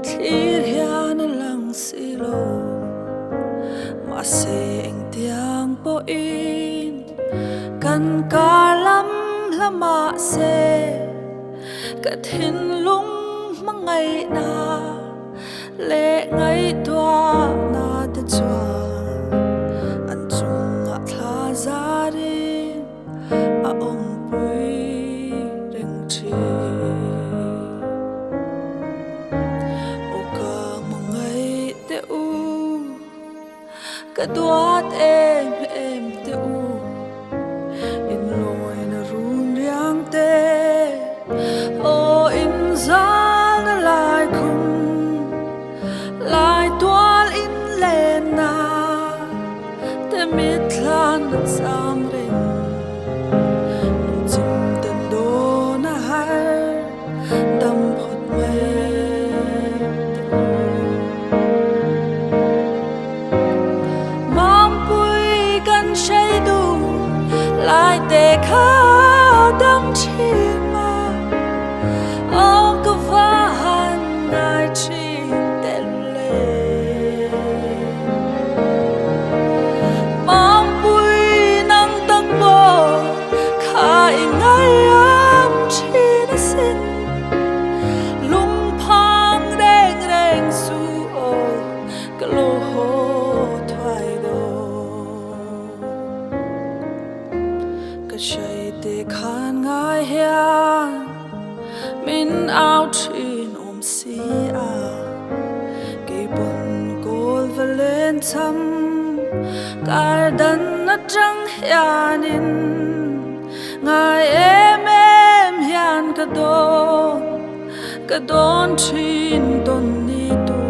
thlir hian lang silo ma se eng tiang po in kan kalam lama se ka thin lung mangai na le ngai tua na te chuan an chung a thla zarin a om pui reng chi o ka mangai te u ka duat em te u in loi na run riang te o in zal na lai khum lai tual in LENNA te mit thlan na sam ring nung chim ten do na har dam phot mai mam pui kan shai du lai te kha dam chi ma o ka va han ngai chi tel le mam pui nang tak bo kha i ngai am chi na sin lung phang reng reng su o ka lo ho thuai do ka shai te khan ngai hian min out in si a ke bon gol valen cham kar dan na chang hianin ngai em hian ka don thin ton ni tu